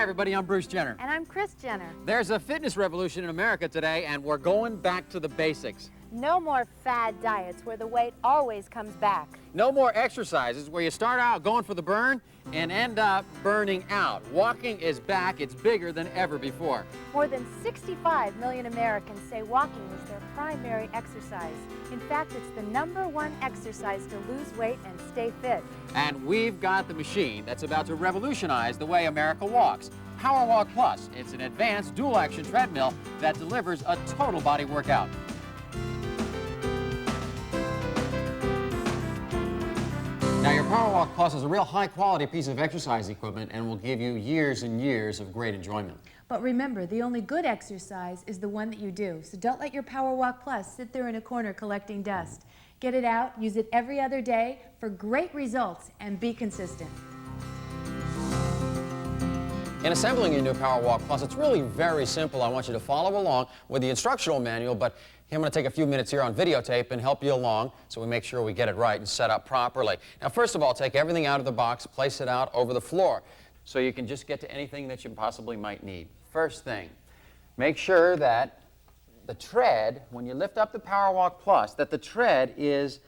Hi, everybody. I'm Bruce Jenner. And I'm Chris Jenner. There's a fitness revolution in America today, and we're going back to the basics. No more fad diets where the weight always comes back. No more exercises where you start out going for the burn and end up burning out. Walking is back. It's bigger than ever before. More than 65 million Americans say walking is their primary exercise. In fact, it's the #1 exercise to lose weight and stay fit. And we've got the machine that's about to revolutionize the way America walks. PowerWalk Plus. It's an advanced dual-action treadmill that delivers a total body workout. Now, your PowerWalk Plus is a real high-quality piece of exercise equipment and will give you years and years of great enjoyment. But remember, the only good exercise is the one that you do. So don't let your PowerWalk Plus sit there in a corner collecting dust. Get it out, use it every other day for great results, and be consistent. In assembling your new PowerWalk Plus, it's really very simple. I want you to follow along with the instructional manual, but I'm going to take a few minutes here on videotape and help you along so we make sure we get it right and set up properly. Now, first of all, take everything out of the box, place it out over the floor so you can just get to anything that you possibly might need. First thing, make sure that the tread, when you lift up the PowerWalk Plus, that the tread is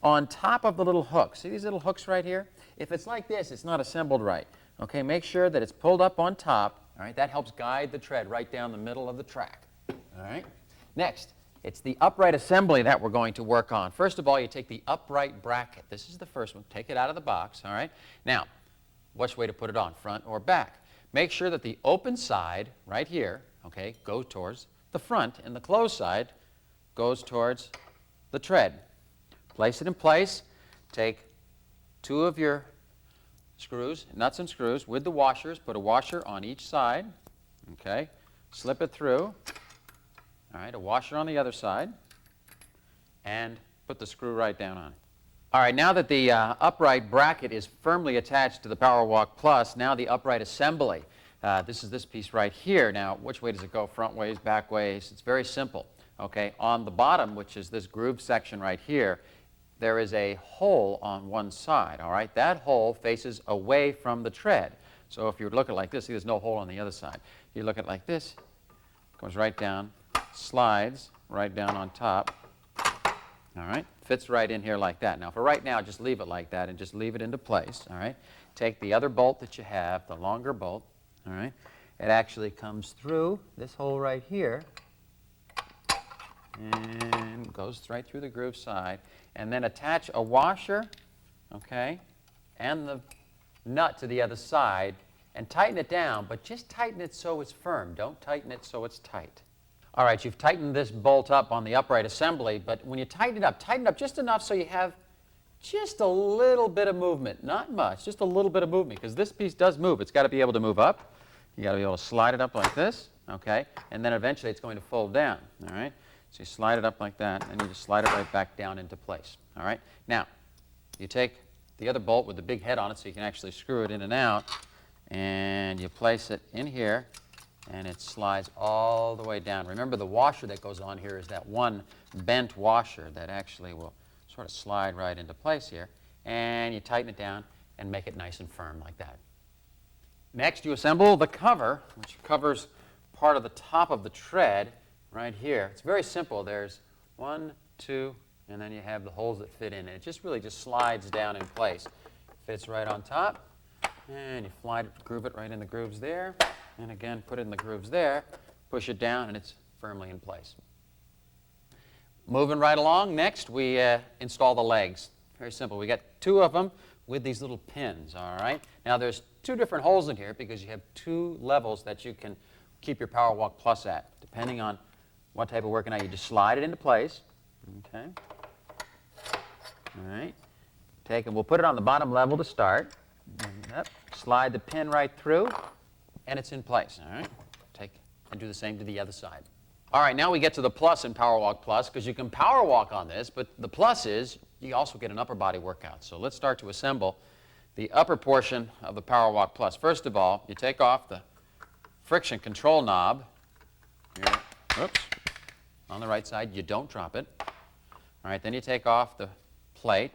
on top of the little hooks. See these little hooks right here? If it's like this, it's not assembled right. Okay, make sure that it's pulled up on top. All right, that helps guide the tread right down the middle of the track. All right, next, it's the upright assembly that we're going to work on. First of all, you take the upright bracket. This is the first one. Take it out of the box, all right? Now, which way to put it on, front or back? Make sure that the open side right here, okay, goes towards the front, and the closed side goes towards the tread. Place it in place. Take 2 of your screws, nuts and screws, with the washers. Put a washer on each side, okay? Slip it through. All right, a washer on the other side, and put the screw right down on it. All right, now that the upright bracket is firmly attached to the PowerWalk Plus, now the upright assembly. This is this piece right here. Now, which way does it go? Front ways, back ways? It's very simple. Okay, on the bottom, which is this groove section right here, there is a hole on one side. All right, that hole faces away from the tread. So if you look at it like this, see, there's no hole on the other side. You look at it like this, goes right down, slides right down on top. All right, fits right in here like that. Now, for right now, just leave it like that and just leave it into place. All right, take the other bolt that you have, the longer bolt. All right, it actually comes through this hole right here and goes right through the groove side. And then attach a washer, okay, and the nut to the other side and tighten it down, but just tighten it so it's firm. Don't tighten it so it's tight. All right, you've tightened this bolt up on the upright assembly, but when you tighten it up just enough so you have just a little bit of movement. Not much, just a little bit of movement, because this piece does move. It's got to be able to move up. You got to be able to slide it up like this, okay, and then eventually it's going to fold down, all right? So you slide it up like that, and you just slide it right back down into place, all right? Now, you take the other bolt with the big head on it so you can actually screw it in and out, and you place it in here, and it slides all the way down. Remember, the washer that goes on here is that one bent washer that actually will sort of slide right into place here, and you tighten it down and make it nice and firm like that. Next, you assemble the cover, which covers part of the top of the tread right here. It's very simple. There's 1, 2, and then you have the holes that fit in, and it just really just slides down in place. Fits right on top, and you groove it right in the grooves there, and again, put it in the grooves there, push it down, and it's firmly in place. Moving right along, next we install the legs. Very simple. We got 2 of them with these little pins, all right? Now there's 2 different holes in here because you have 2 levels that you can keep your PowerWalk Plus at. Depending on what type of working out, you just slide it into place, okay? All right. Take and we'll put it on the bottom level to start. Yep. Slide the pin right through, and it's in place, all right? Take and do the same to the other side. All right, now we get to the plus in PowerWalk Plus, because you can power walk on this, but the plus is you also get an upper body workout. So let's start to assemble the upper portion of the PowerWalk Plus. First of all, you take off the friction control knob here, oops, on the right side. You don't drop it. All right, then you take off the plate,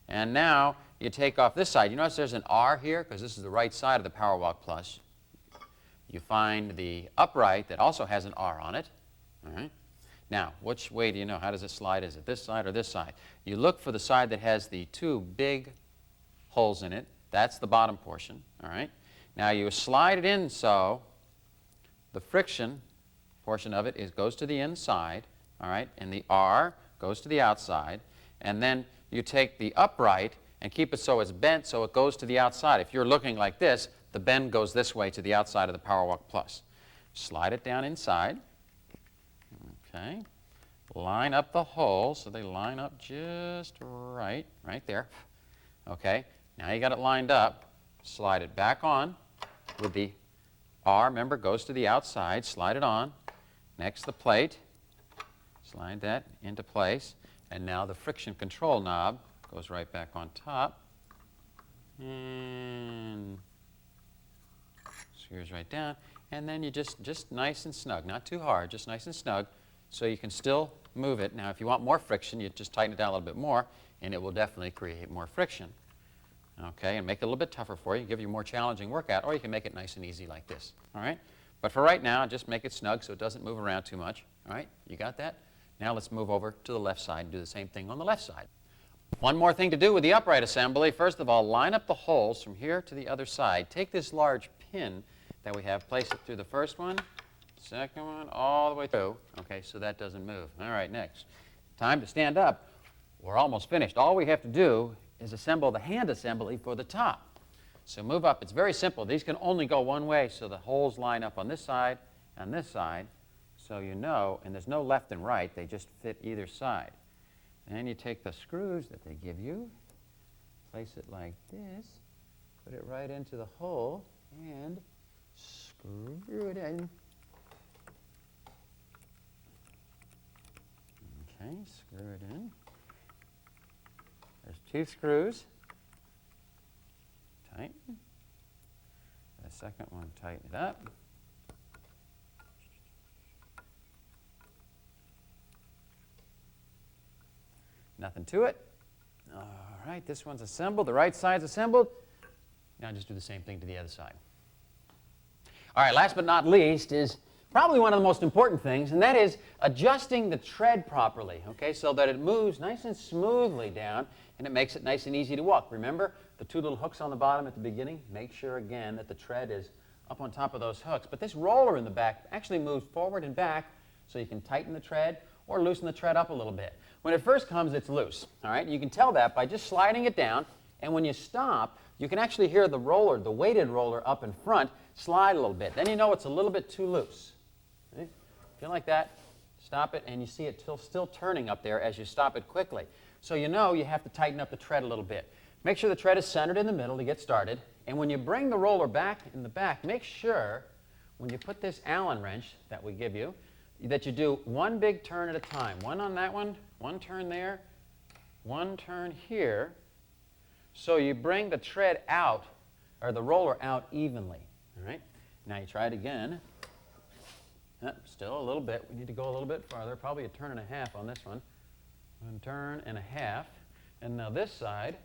and now you take off this side. You notice there's an R here, because this is the right side of the PowerWalk Plus. You find the upright that also has an R on it. All right. Now, which way do you know? How does it slide? Is it this side or this side? You look for the side that has the two big holes in it. That's the bottom portion. All right. Now you slide it in so the friction portion of it goes to the inside. All right. And the R goes to the outside. And then you take the upright and keep it so it's bent so it goes to the outside. If you're looking like this, the bend goes this way to the outside of the PowerWalk Plus. Slide it down inside. Okay. Line up the holes so they line up just right there. Okay. Now you got it lined up. Slide it back on with the R, remember, goes to the outside. Slide it on. Next, the plate. Slide that into place. And now the friction control knob goes right back on top. And screws right down. And then you just nice and snug, not too hard, just nice and snug, so you can still move it. Now, if you want more friction, you just tighten it down a little bit more, and it will definitely create more friction. Okay, and make it a little bit tougher for you, give you a more challenging workout, or you can make it nice and easy like this. All right? But for right now, just make it snug so it doesn't move around too much. All right? You got that? Now let's move over to the left side and do the same thing on the left side. One more thing to do with the upright assembly. First of all, line up the holes from here to the other side. Take this large pin that we have, place it through the first one, second one, all the way through. Okay, so that doesn't move. All right, next. Time to stand up. We're almost finished. All we have to do is assemble the hand assembly for the top. So move up. It's very simple. These can only go one way, so the holes line up on this side and this side. So you know, and there's no left and right, they just fit either side. Then you take the screws that they give you, place it like this, put it right into the hole, and screw it in. Okay, screw it in. There's two screws. Tighten. The second one, tighten it up. Nothing to it. All right, this one's assembled. The right side's assembled. Now just do the same thing to the other side. All right, last but not least is probably one of the most important things, and that is adjusting the tread properly, okay, so that it moves nice and smoothly down, and it makes it nice and easy to walk. Remember the two little hooks on the bottom at the beginning? Make sure, again, that the tread is up on top of those hooks. But this roller in the back actually moves forward and back, so you can tighten the tread or loosen the tread up a little bit. When it first comes, it's loose, all right? You can tell that by just sliding it down, and when you stop, you can actually hear the roller, the weighted roller up in front, slide a little bit. Then you know it's a little bit too loose. Okay? Feel like that? Stop it, and you see it still turning up there as you stop it quickly. So you know you have to tighten up the tread a little bit. Make sure the tread is centered in the middle to get started, and when you bring the roller back in the back, make sure when you put this Allen wrench that we give you, that you do one big turn at a time. One on that one turn there, one turn here. So you bring the tread out, or the roller out evenly. All right? Now you try it again. Still a little bit. We need to go a little bit farther, probably a turn and a half on this one. One turn and a half. And now this side,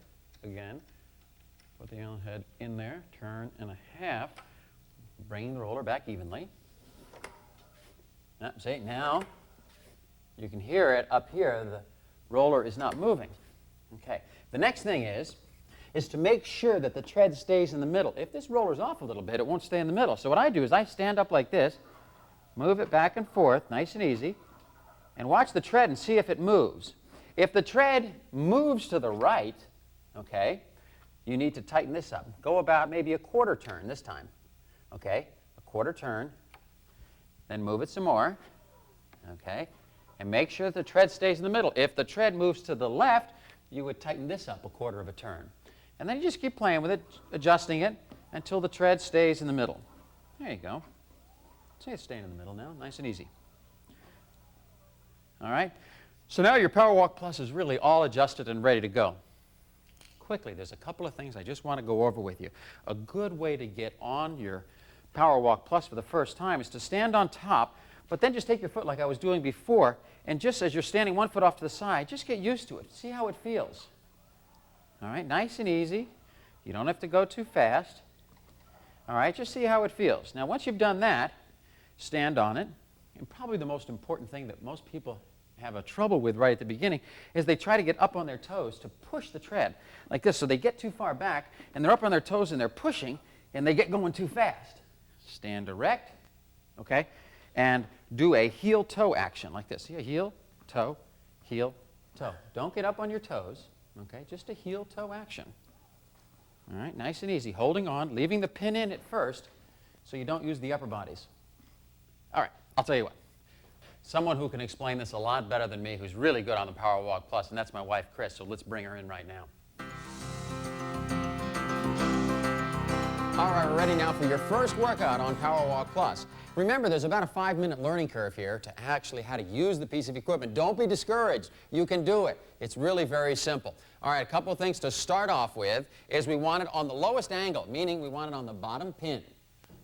again, put the Allen head in there, turn and a half, bringing the roller back evenly. See, now you can hear it up here. The roller is not moving. Okay. The next thing is to make sure that the tread stays in the middle. If this roller's off a little bit, it won't stay in the middle. So what I do is I stand up like this, move it back and forth, nice and easy, and watch the tread and see if it moves. If the tread moves to the right, okay, you need to tighten this up. Go about maybe a quarter turn this time. Okay, a quarter turn. Then move it some more, okay? And make sure that the tread stays in the middle. If the tread moves to the left, you would tighten this up a quarter of a turn. And then you just keep playing with it, adjusting it, until the tread stays in the middle. There you go. See, it's staying in the middle now, nice and easy. All right? So now your PowerWalk Plus is really all adjusted and ready to go. Quickly, there's a couple of things I just want to go over with you. A good way to get on your PowerWalk Plus for the first time is to stand on top, but then just take your foot like I was doing before, and just as you're standing one foot off to the side, just get used to it. See how it feels. All right, nice and easy. You don't have to go too fast. All right, just see how it feels. Now, once you've done that, stand on it. And probably the most important thing that most people have a trouble with right at the beginning is they try to get up on their toes to push the tread like this. So they get too far back, and they're up on their toes, and they're pushing, and they get going too fast. Stand erect, okay? And do a heel-toe action like this. See, a heel, toe, heel, toe. Don't get up on your toes, okay? Just a heel-toe action. All right, nice and easy. Holding on, leaving the pin in at first so you don't use the upper bodies. All right, I'll tell you what. Someone who can explain this a lot better than me, who's really good on the Power Walk Plus, and that's my wife, Chris, so let's bring her in right now. All right, we're ready now for your first workout on Power Walk Plus. Remember, there's about a 5-minute learning curve here to actually how to use the piece of equipment. Don't be discouraged. You can do it. It's really very simple. All right, a couple of things to start off with is we want it on the lowest angle, meaning we want it on the bottom pin.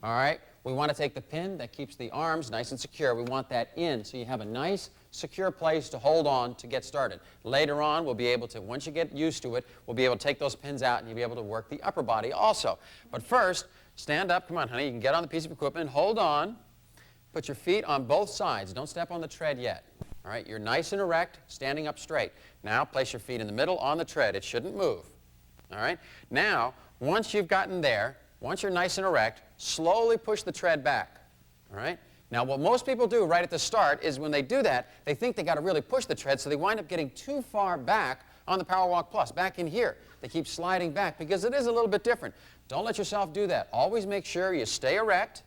All right, we want to take the pin that keeps the arms nice and secure. We want that in so you have a nice, secure place to hold on to get started. Later on, we'll be able to, once you get used to it, we'll be able to take those pins out and you'll be able to work the upper body also. But first, stand up. Come on, honey. You can get on the piece of equipment. Hold on. Put your feet on both sides. Don't step on the tread yet. All right, you're nice and erect, standing up straight. Now, place your feet in the middle on the tread. It shouldn't move. All right? Now, once you've gotten there, once you're nice and erect, slowly push the tread back. All right? Now, what most people do right at the start is when they do that, they think they got to really push the tread, so they wind up getting too far back on the Power Walk Plus, back in here. They keep sliding back because it is a little bit different. Don't let yourself do that. Always make sure you stay erect,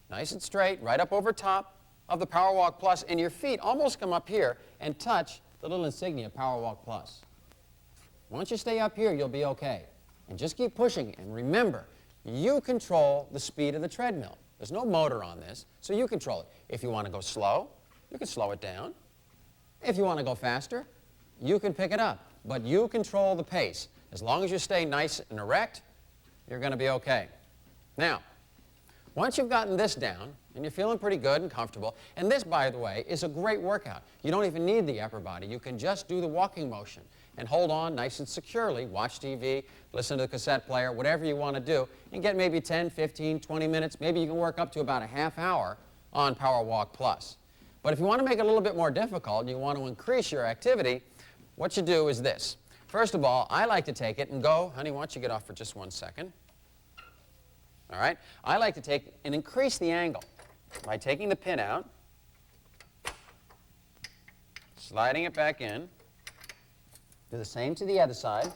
nice and straight, right up over top of the Power Walk Plus, and your feet almost come up here and touch the little insignia Power Walk Plus. Once you stay up here, you'll be okay. And just keep pushing, and remember, you control the speed of the treadmill. There's no motor on this, so you control it. If you want to go slow, you can slow it down. If you want to go faster, you can pick it up. But you control the pace. As long as you stay nice and erect, you're going to be okay. Now, once you've gotten this down, and you're feeling pretty good and comfortable, and this, by the way, is a great workout. You don't even need the upper body. You can just do the walking motion and hold on nice and securely, watch TV, listen to the cassette player, whatever you want to do, and get maybe 10, 15, 20 minutes. Maybe you can work up to about a half hour on Power Walk Plus. But if you want to make it a little bit more difficult and you want to increase your activity, what you do is this. First of all, I like to take it and go, honey, why don't you get off for just 1 second? All right? I like to take and increase the angle by taking the pin out, sliding it back in. Do the same to the other side.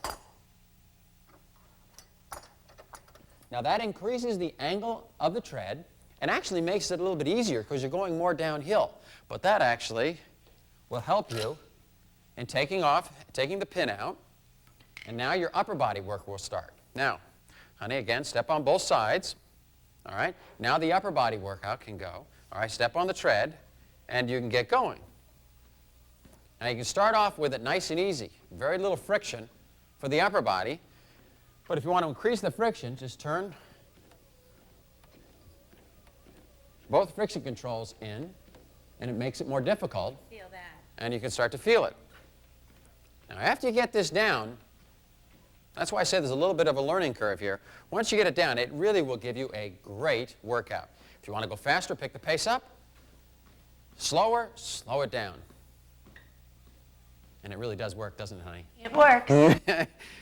Now that increases the angle of the tread and actually makes it a little bit easier because you're going more downhill. But that actually will help you in taking the pin out, and now your upper body work will start. Now, honey, again, step on both sides. All right? Now the upper body workout can go. All right, step on the tread, and you can get going. Now you can start off with it nice and easy, very little friction for the upper body. But if you want to increase the friction, just turn both friction controls in, and it makes it more difficult. Feel that. And you can start to feel it. Now after you get this down, that's why I say there's a little bit of a learning curve here. Once you get it down, it really will give you a great workout. If you want to go faster, pick the pace up. Slower, slow it down. And it really does work, doesn't it, honey? It works.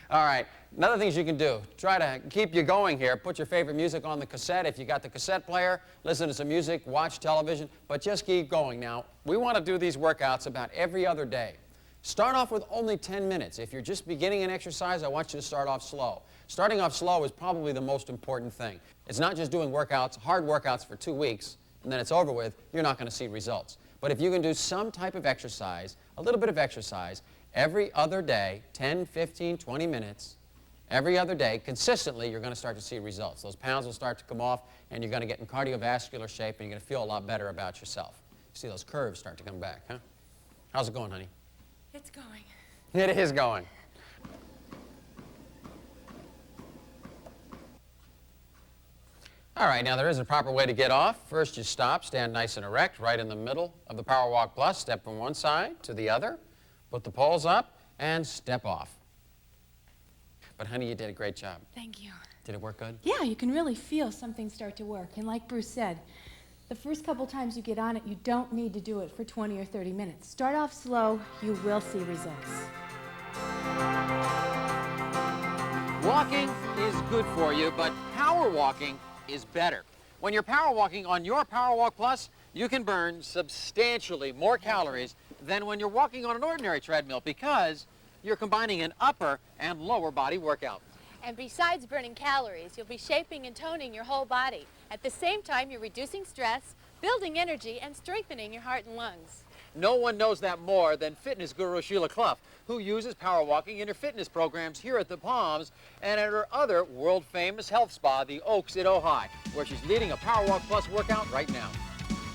All right, another things you can do. Try to keep you going here. Put your favorite music on the cassette. If you got the cassette player, listen to some music, watch television, but just keep going. Now, we want to do these workouts about every other day. Start off with only 10 minutes. If you're just beginning an exercise, I want you to start off slow. Starting off slow is probably the most important thing. It's not just doing workouts, hard workouts for 2 weeks, and then it's over with. You're not going to see results. But if you can do some type of exercise, a little bit of exercise, every other day, 10, 15, 20 minutes, every other day, consistently, you're going to start to see results. Those pounds will start to come off, and you're going to get in cardiovascular shape, and you're going to feel a lot better about yourself. See those curves start to come back, huh? How's it going, honey? It's going. It is going. All right, now there is a proper way to get off. First you stop, stand nice and erect, right in the middle of the Power Walk Plus. Step from one side to the other, put the poles up, and step off. But honey, you did a great job. Thank you. Did it work good? Yeah, you can really feel something start to work. And like Bruce said, the first couple times you get on it, you don't need to do it for 20 or 30 minutes. Start off slow, you will see results. Walking is good for you, but power walking is better. When you're power walking on your Power Walk Plus, you can burn substantially more calories than when you're walking on an ordinary treadmill because you're combining an upper and lower body workout. And besides burning calories, you'll be shaping and toning your whole body. At the same time, you're reducing stress, building energy, and strengthening your heart and lungs. No one knows that more than fitness guru Sheila Clough, who uses power walking in her fitness programs here at the Palms and at her other world-famous health spa, the Oaks at Ojai, where she's leading a Power Walk Plus workout right now.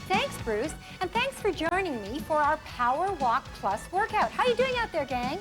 Thanks, Bruce, and thanks for joining me for our Power Walk Plus workout. How you doing out there, gang?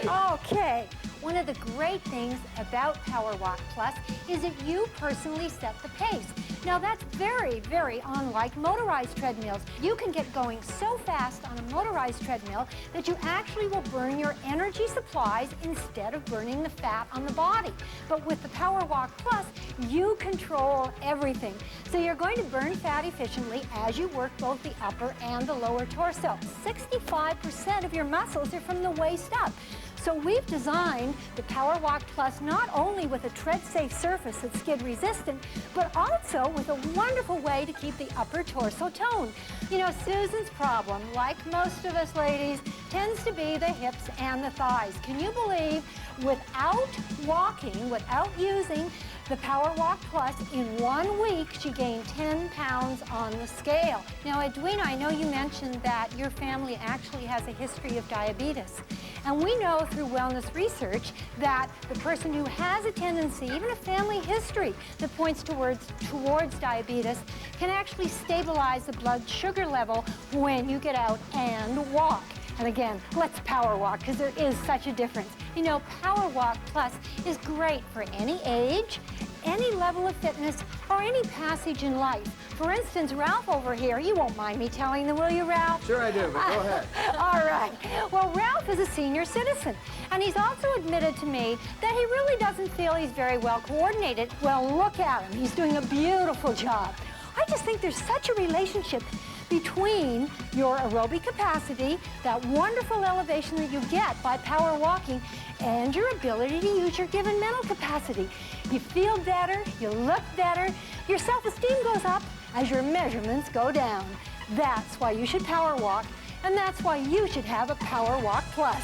Okay. One of the great things about Power Walk Plus is that you personally set the pace. Now that's very, very unlike motorized treadmills. You can get going so fast on a motorized treadmill that you actually will burn your energy supplies instead of burning the fat on the body. But with the Power Walk Plus, you control everything. So you're going to burn fat efficiently as you work both the upper and the lower torso. 65% of your muscles are from the waist up. So we've designed the Power Walk Plus not only with a tread-safe surface that's skid-resistant, but also with a wonderful way to keep the upper torso toned. You know, Susan's problem, like most of us ladies, tends to be the hips and the thighs. Can you believe without walking, without using the Power Walk Plus, in 1 week, she gained 10 pounds on the scale. Now, Edwina, I know you mentioned that your family actually has a history of diabetes. And we know through wellness research that the person who has a tendency, even a family history that points towards diabetes, can actually stabilize the blood sugar level when you get out and walk. And again, let's power walk because there is such a difference. You know, Power Walk Plus is great for any age, any level of fitness, or any passage in life. For instance, Ralph over here, you won't mind me telling them, will you, Ralph? Sure I do, but go ahead. All right. Well, Ralph is a senior citizen, and he's also admitted to me that he really doesn't feel he's very well coordinated. Well, look at him. He's doing a beautiful job. I just think there's such a relationship between your aerobic capacity, that wonderful elevation that you get by power walking, and your ability to use your given mental capacity. You feel better, you look better, your self-esteem goes up as your measurements go down. That's why you should power walk, and that's why you should have a Power Walk Plus.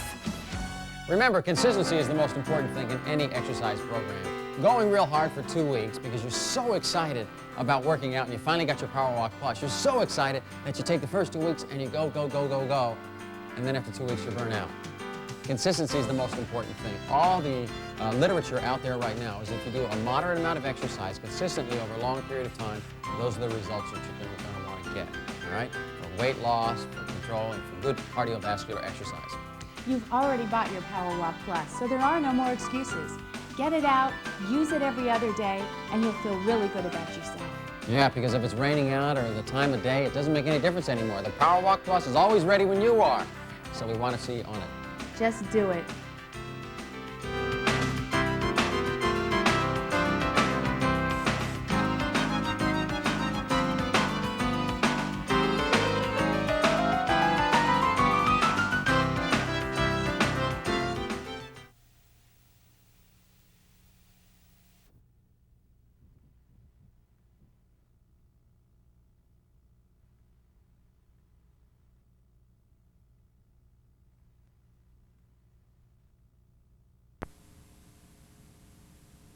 Remember, consistency is the most important thing in any exercise program. Going real hard for 2 weeks because you're so excited about working out and you finally got your Power Walk Plus. You're so excited that you take the first 2 weeks and you go, and then after 2 weeks you burn out. Consistency is the most important thing. All the literature out there right now is if you do a moderate amount of exercise consistently over a long period of time, those are the results that you're going to want to get, all right? For weight loss, for control, and for good cardiovascular exercise. You've already bought your Power Walk Plus, so there are no more excuses. Get it out, use it every other day, and you'll feel really good about yourself. Yeah, because if it's raining out or the time of day, it doesn't make any difference anymore. The Power Walk Plus is always ready when you are, so we want to see you on it. Just do it.